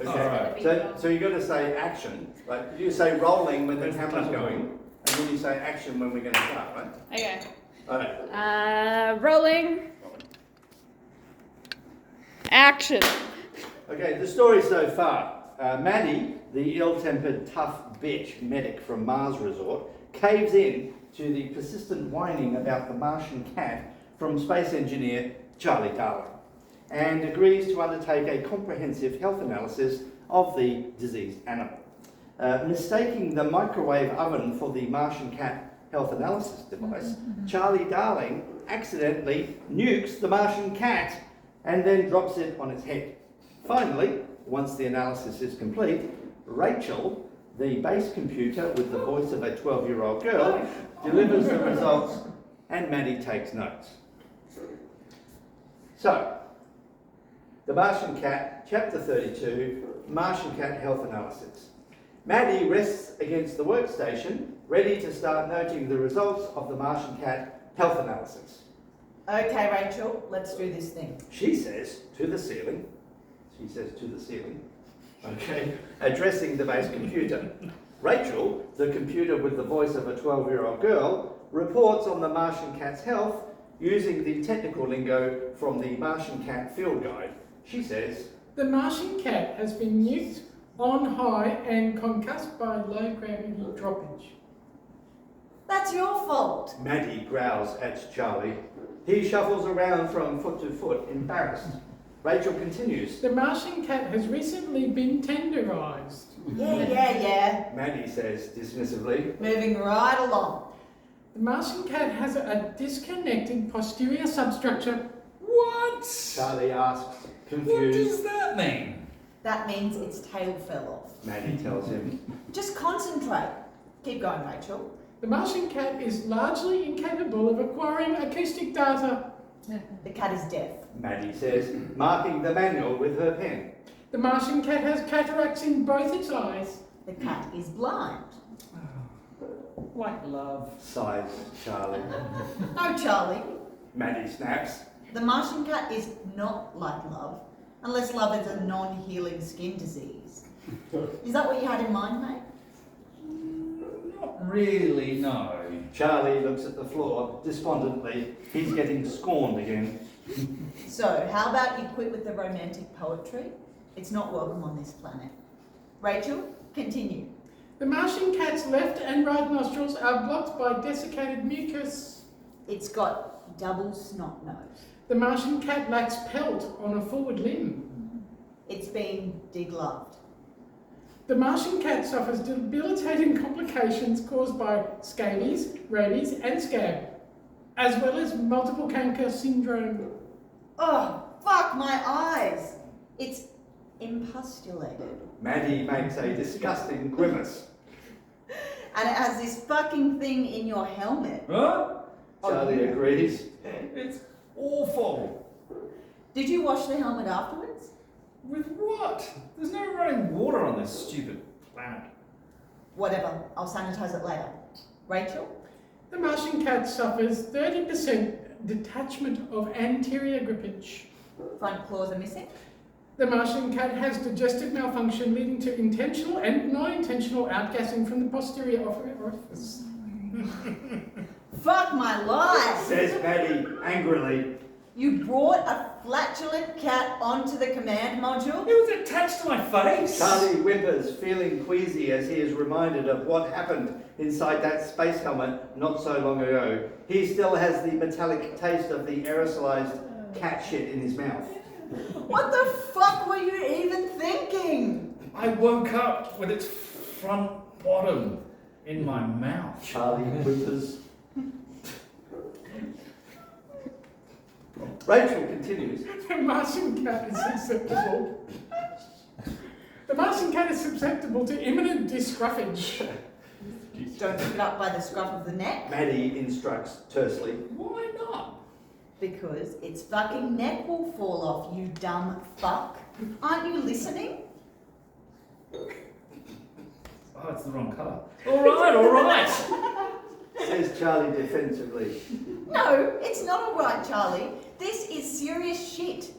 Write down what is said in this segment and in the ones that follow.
Okay. Alright. So you've got to say action. Like you say rolling when the camera's going, and then you say action when we're going to start, right? Okay. Alright. Rolling. Action. Okay, the story so far. Maddie, the ill-tempered, tough bitch medic from Mars Resort, caves in to the persistent whining about the Martian cat from space engineer Charlie Darling, and agrees to undertake a comprehensive health analysis of the diseased animal. Mistaking the microwave oven for the Martian cat health analysis device, Charlie Darling accidentally nukes the Martian cat and then drops it on its head. Finally, once the analysis is complete, Rachel, the base computer with the voice of a 12-year-old girl, delivers the results and Maddie takes notes. So, The Martian Cat, Chapter 32, Martian Cat Health Analysis. Maddie rests against the workstation, ready to start noting the results of the Martian Cat Health Analysis. Okay, Rachel, let's do this thing. She says to the ceiling, okay, addressing the base computer. Rachel, the computer with the voice of a 12-year-old girl, reports on the Martian cat's health using the technical lingo from the Martian Cat Field Guide. She says, The Martian cat has been nuked on high and concussed by low gravity droppage. That's your fault. Maddie growls at Charlie. He shuffles around from foot to foot, embarrassed. Rachel continues. The Martian cat has recently been tenderized. Yeah. Maddie says dismissively. Moving right along. The Martian cat has a disconnected posterior substructure. What? Charlie asks, What confused. does that mean? That means its tail fell off. Maddie tells him. Just concentrate. Keep going, Rachel. The Martian cat is largely incapable of acquiring acoustic data. The cat is deaf. Maddie says, marking the manual with her pen. The Martian cat has cataracts in both its eyes. The cat is blind. Like love. Sighs Charlie. No, Charlie. Maddie snaps. The Martian cat is not like love, unless love is a non-healing skin disease. Is that what you had in mind, mate? Not really, no. Charlie looks at the floor despondently. He's getting scorned again. So, how about you quit with the romantic poetry? It's not welcome on this planet. Rachel, continue. The Martian cat's left and right nostrils are blocked by desiccated mucus. It's got double snot nose. The Martian cat lacks pelt on a forward limb. It's been degloved. The Martian cat suffers debilitating complications caused by scabies, rabies, and scab, as well as multiple canker syndrome. Oh, fuck my eyes! It's impustulated. Maddie makes a disgusting grimace. And it has this fucking thing in your helmet. Huh? Charlie agrees. It's awful. Did you wash the helmet afterwards? With what? There's no running water on this stupid planet. Whatever, I'll sanitize it later. Rachel? The Martian cat suffers 30% detachment of anterior grippage. Front claws are missing. The Martian cat has digestive malfunction leading to intentional and non-intentional outgassing from the posterior orifice. Fuck my life! Says Maddie angrily. You brought a flatulent cat onto the command module? It was attached to my face. Charlie whimpers, feeling queasy as he is reminded of what happened inside that space helmet not so long ago. He still has the metallic taste of the aerosolized cat shit in his mouth. What the fuck were you even thinking? I woke up with its front bottom in my mouth. Charlie whimpers. Rachel continues. The Martian cat is susceptible. The Martian cat is susceptible to imminent discruffage. Don't pick it up by the scruff of the neck, Maddie instructs tersely. Why not? because its fucking neck will fall off, you dumb fuck. Aren't you listening? Oh, it's the wrong colour. All right. Says Charlie defensively. No, it's not alright, Charlie. This is serious shit.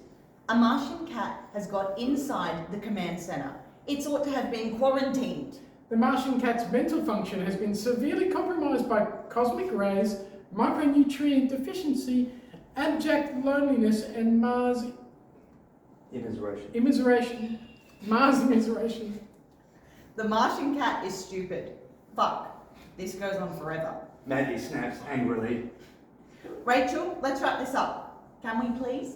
A Martian cat has got inside the command centre. It's ought to have been quarantined. The Martian cat's mental function has been severely compromised by cosmic rays, micronutrient deficiency, abject loneliness, and Mars immiseration. Mars immiseration. The Martian cat is stupid. Fuck. This goes on forever. Maddie snaps angrily. Rachel, let's wrap this up. Can we please?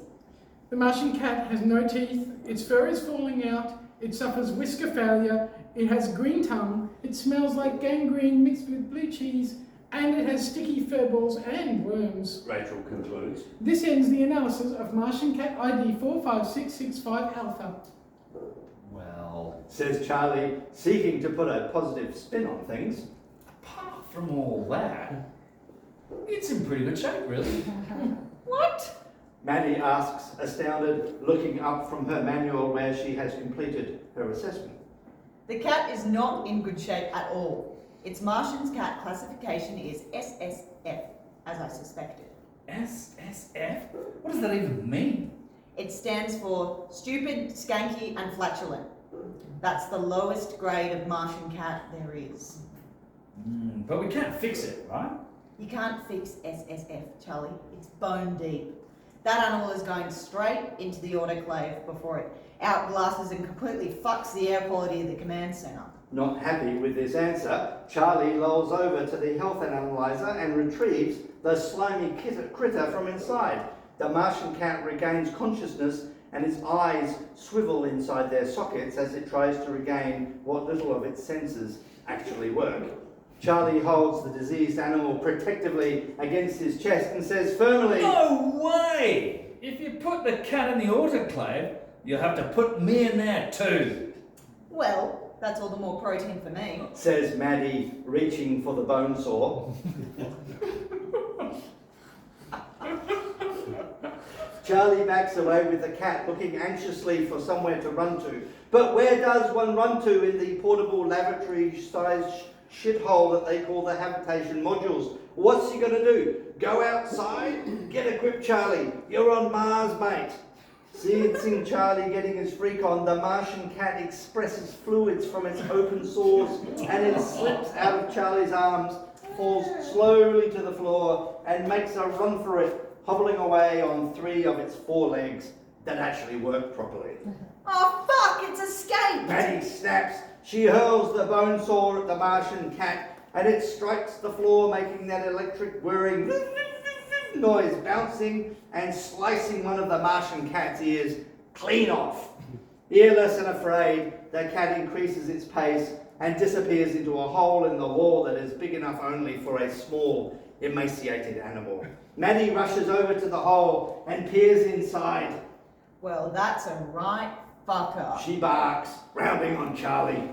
The Martian cat has no teeth, its fur is falling out, it suffers whisker failure, it has a green tongue, it smells like gangrene mixed with blue cheese, and it has sticky fur balls and worms. Rachel concludes. This ends the analysis of Martian cat ID 45665 Alpha. Well, Says Charlie, seeking to put a positive spin on things. apart from all that, it's in pretty good shape, really. What? Maddie asks, astounded, looking up from her manual where she has completed her assessment. The cat is not in good shape at all. Its Martian cat classification is SSF, as I suspected. SSF? What does that even mean? It stands for stupid, skanky, and flatulent. That's the lowest grade of Martian cat there is. But we can't fix it, right? You can't fix SSF, Charlie. It's bone deep. That animal is going straight into the autoclave before it outglasses and completely fucks the air quality of the command centre. Not happy with this answer, Charlie lolls over to the health analyzer and retrieves the slimy critter from inside. The Martian cat regains consciousness and its eyes swivel inside their sockets as it tries to regain what little of its senses actually work. Charlie holds the diseased animal protectively against his chest and says firmly, No way! If you put the cat in the autoclave, you'll have to put me in there too. Well, that's all the more protein for me. says Maddie, reaching for the bone saw. Charlie backs away with the cat, looking anxiously for somewhere to run to. But where does one run to in the portable lavatory-sized shithole that they call the habitation modules? What's he going to do? Go outside? Get a grip, Charlie. You're on Mars, mate. Seeing Charlie getting his freak on, the Martian cat expresses fluids from its open sores and it slips out of Charlie's arms, falls slowly to the floor and makes a run for it, hobbling away on 3 of its 4 legs that actually work properly. Oh fuck, it's escaped! Maddie snaps. She hurls the bone saw at the Martian cat and it strikes the floor, making that electric whirring noise, bouncing and slicing one of the Martian cat's ears clean off. Earless and afraid, the cat increases its pace and disappears into a hole in the wall that is big enough only for a small, emaciated animal. Maddie rushes over to the hole and peers inside. Well, that's a right fucker. She barks, rounding on Charlie.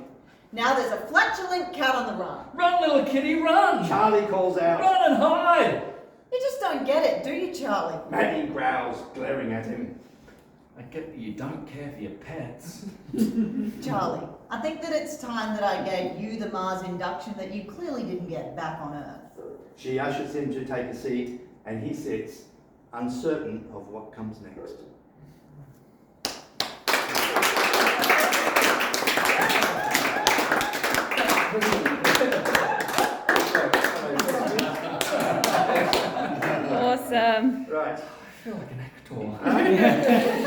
Now there's a flatulent cat on the run. Run, little kitty, run! Charlie calls out. Run and hide! You just don't get it, do you, Charlie? Maddie growls, glaring at him. I get that you don't care for your pets. Charlie, I think that it's time that I gave you the Mars induction that you clearly didn't get back on Earth. She ushers him to take a seat and he sits, uncertain of what comes next. Awesome. Right. I feel like an actor.